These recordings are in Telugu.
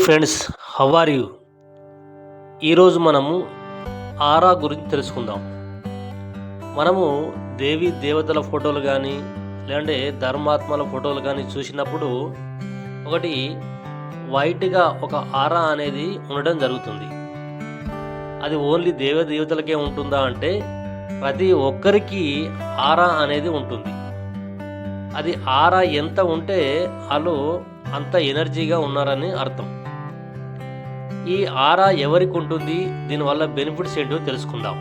Friends, how are you? ఈరోజు మనము ఆరా గురించి తెలుసుకుందాం. మనము దేవీ దేవతల ఫోటోలు కానీ లేదంటే ధర్మాత్మల ఫోటోలు కానీ చూసినప్పుడు ఒకటి వైట్గా ఒక ఆరా అనేది ఉండడం జరుగుతుంది. అది ఓన్లీ దేవతలకే ఉంటుందా అంటే ప్రతి ఒక్కరికి ఆరా అనేది ఉంటుంది. అది ఆరా ఎంత ఉంటే వాళ్ళు అంత ఎనర్జీగా ఉన్నారని అర్థం. ఈ ఆరా ఎవరికి ఉంటుంది, దీనివల్ల బెనిఫిట్స్ ఏంటో తెలుసుకుందాం.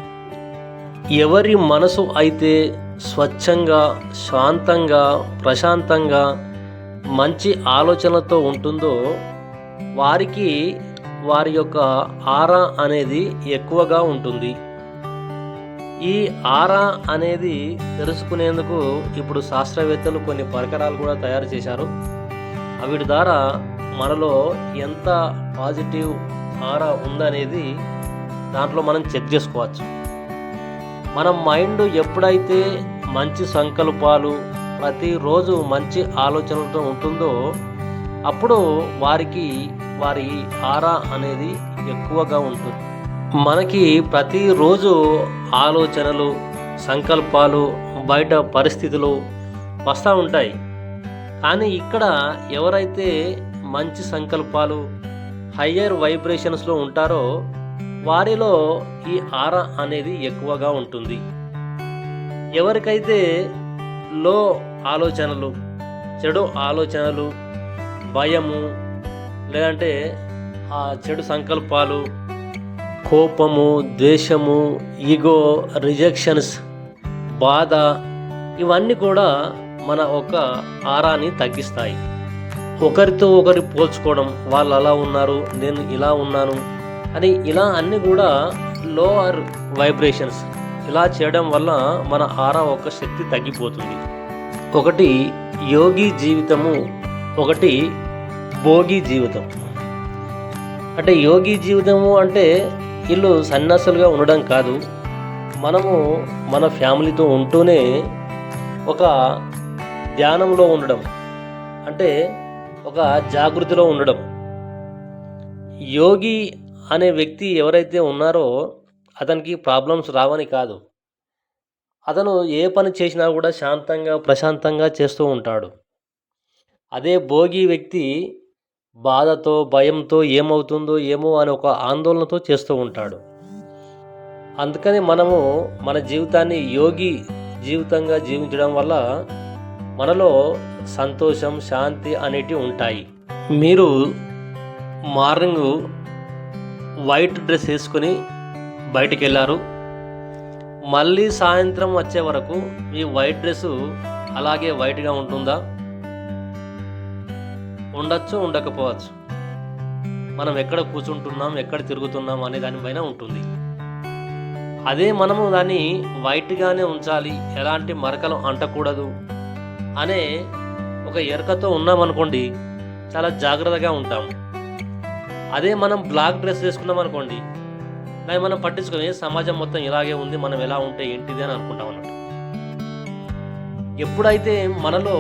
ఎవరి మనసు అయితే స్వచ్ఛంగా, శాంతంగా, ప్రశాంతంగా, మంచి ఆలోచనలతో ఉంటుందో వారికి వారి యొక్క ఆరా అనేది ఎక్కువగా ఉంటుంది. ఈ ఆరా అనేది తెలుసుకునేందుకు ఇప్పుడు శాస్త్రవేత్తలు కొన్ని పరికరాలు కూడా తయారు చేశారు. వీటి ద్వారా మనలో ఎంత పాజిటివ్ ఆరా ఉందనేది దాంట్లో మనం చెక్ చేసుకోవచ్చు. మన మైండ్ ఎప్పుడైతే మంచి సంకల్పాలు, ప్రతిరోజు మంచి ఆలోచనలతో ఉంటుందో అప్పుడు వారికి వారి ఆరా అనేది ఎక్కువగా ఉంటుంది. మనకి ప్రతిరోజు ఆలోచనలు, సంకల్పాలు, బయట పరిస్థితులు వస్తూ ఉంటాయి. కానీ ఇక్కడ ఎవరైతే మంచి సంకల్పాలు, హయ్యర్ వైబ్రేషన్స్లో ఉంటారో వారిలో ఈ ఆరా అనేది ఎక్కువగా ఉంటుంది. ఎవరికైతే లో ఆలోచనలు, చెడు ఆలోచనలు, భయము, లేదంటే ఆ చెడు సంకల్పాలు, కోపము, ద్వేషము, ఈగో, రిజెక్షన్స్, బాధ, ఇవన్నీ కూడా మన ఒక ఆరాని తగ్గిస్తాయి. ఒకరితో ఒకరు పోల్చుకోవడం, వాళ్ళు అలా ఉన్నారు, నేను ఇలా ఉన్నాను అని, ఇలా అన్నీ కూడా లోవర్ వైబ్రేషన్స్. ఇలా చేయడం వల్ల మన ఆరా ఒక శక్తి తగ్గిపోతుంది. ఒకటి యోగి జీవితము, ఒకటి భోగి జీవితం. అంటే యోగి జీవితము అంటే వీళ్ళు సన్యాసులుగా ఉండడం కాదు, మనము మన ఫ్యామిలీతో ఉంటూనే ఒక ధ్యానంలో ఉండడం, అంటే ఒక జాగృతిలో ఉండడం. యోగి అనే వ్యక్తి ఎవరైతే ఉన్నారో అతనికి ప్రాబ్లమ్స్ రావని కాదు, అతను ఏ పని చేసినా కూడా శాంతంగా, ప్రశాంతంగా చేస్తూ ఉంటాడు. అదే భోగి వ్యక్తి బాధతో, భయంతో, ఏమవుతుందో ఏమో అని ఒక ఆందోళనతో చేస్తూ ఉంటాడు. అందుకని మనము మన జీవితాన్ని యోగి జీవితంగా జీవించడం వల్ల మనలో సంతోషం, శాంతి అనేటివి ఉంటాయి. మీరు మార్నింగ్ వైట్ డ్రెస్ వేసుకొని బయటికి వెళ్ళారు, మళ్ళీ సాయంత్రం వచ్చే వరకు మీ వైట్ డ్రెస్సు అలాగే వైట్గా ఉంటుందా? ఉండొచ్చు, ఉండకపోవచ్చు. మనం ఎక్కడ కూర్చుంటున్నాం, ఎక్కడ తిరుగుతున్నాం అనే దానిపైన ఉంటుంది. అదే మనము దాన్ని వైట్గానే ఉంచాలి, ఎలాంటి మరకలు అంటకూడదు అనే ఒక ఎరకతో ఉన్నామనుకోండి, చాలా జాగ్రత్తగా ఉంటాం. అదే మనం బ్లాక్ డ్రెస్ వేసుకున్నాం అనుకోండి, దాన్ని మనం పట్టించుకొని సమాజం మొత్తం ఇలాగే ఉంది, మనం ఎలా ఉంటే ఏంటిది అని అనుకుంటాం అన్నట్టు. ఎప్పుడైతే మనలో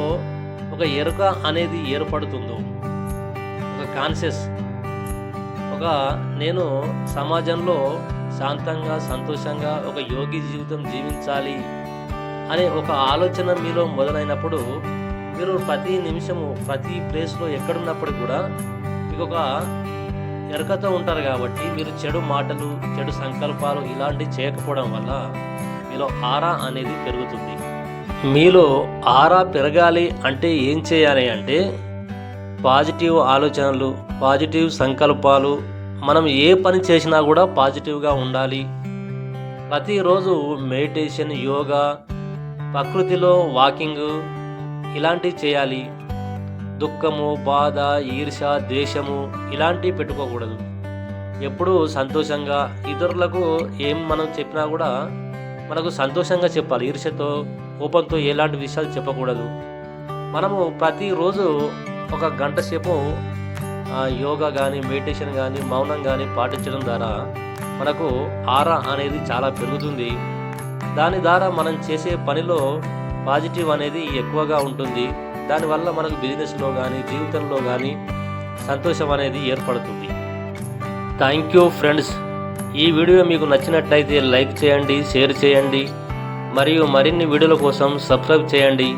ఒక ఎరుక అనేది ఏర్పడుతుందో, ఒక కాన్షియస్, ఒక నేను సమాజంలో శాంతంగా, సంతోషంగా ఒక యోగి జీవితం జీవించాలి అనే ఒక ఆలోచన మీలో మొదలైనప్పుడు మీరు ప్రతి నిమిషము, ప్రతి ప్లేస్లో ఎక్కడున్నప్పుడు కూడా మీకు ఒక ఎరకతో ఉంటారు. కాబట్టి మీరు చెడు మాటలు, చెడు సంకల్పాలు ఇలాంటివి చేయకపోవడం వల్ల మీలో ఆరా అనేది పెరుగుతుంది. మీలో ఆరా పెరగాలి అంటే ఏం చేయాలి అంటే పాజిటివ్ ఆలోచనలు, పాజిటివ్ సంకల్పాలు, మనం ఏ పని చేసినా కూడా పాజిటివ్గా ఉండాలి. ప్రతిరోజు మెడిటేషన్, యోగా, ప్రకృతిలో వాకింగ్ ఇలాంటివి చేయాలి. దుఃఖము, బాధ, ఈర్ష, ద్వేషము ఇలాంటివి పెట్టుకోకూడదు. ఎప్పుడూ సంతోషంగా, ఇతరులకు ఏం మనం చెప్పినా కూడా మనకు సంతోషంగా చెప్పాలి. ఈర్షతో, కోపంతో ఎలాంటి విషయాలు చెప్పకూడదు. మనము ప్రతిరోజు ఒక గంట సేపు యోగా కానీ, మెడిటేషన్ కానీ, మౌనం కానీ పాటించడం ద్వారా మనకు ఆరా అనేది చాలా పెరుగుతుంది. దాని ద్వారా మనం చేసే పనిలో పాజిటివ్ అనేది ఎక్కువగా ఉంటుంది. దానివల్ల మనకు బిజినెస్లో కానీ, జీవితంలో కానీ సంతోషం అనేది ఏర్పడుతుంది. Thank you friends. ఈ వీడియో మీకు నచ్చినట్లయితే లైక్ చేయండి, షేర్ చేయండి మరియు మరిన్ని వీడియోల కోసం సబ్స్క్రైబ్ చేయండి.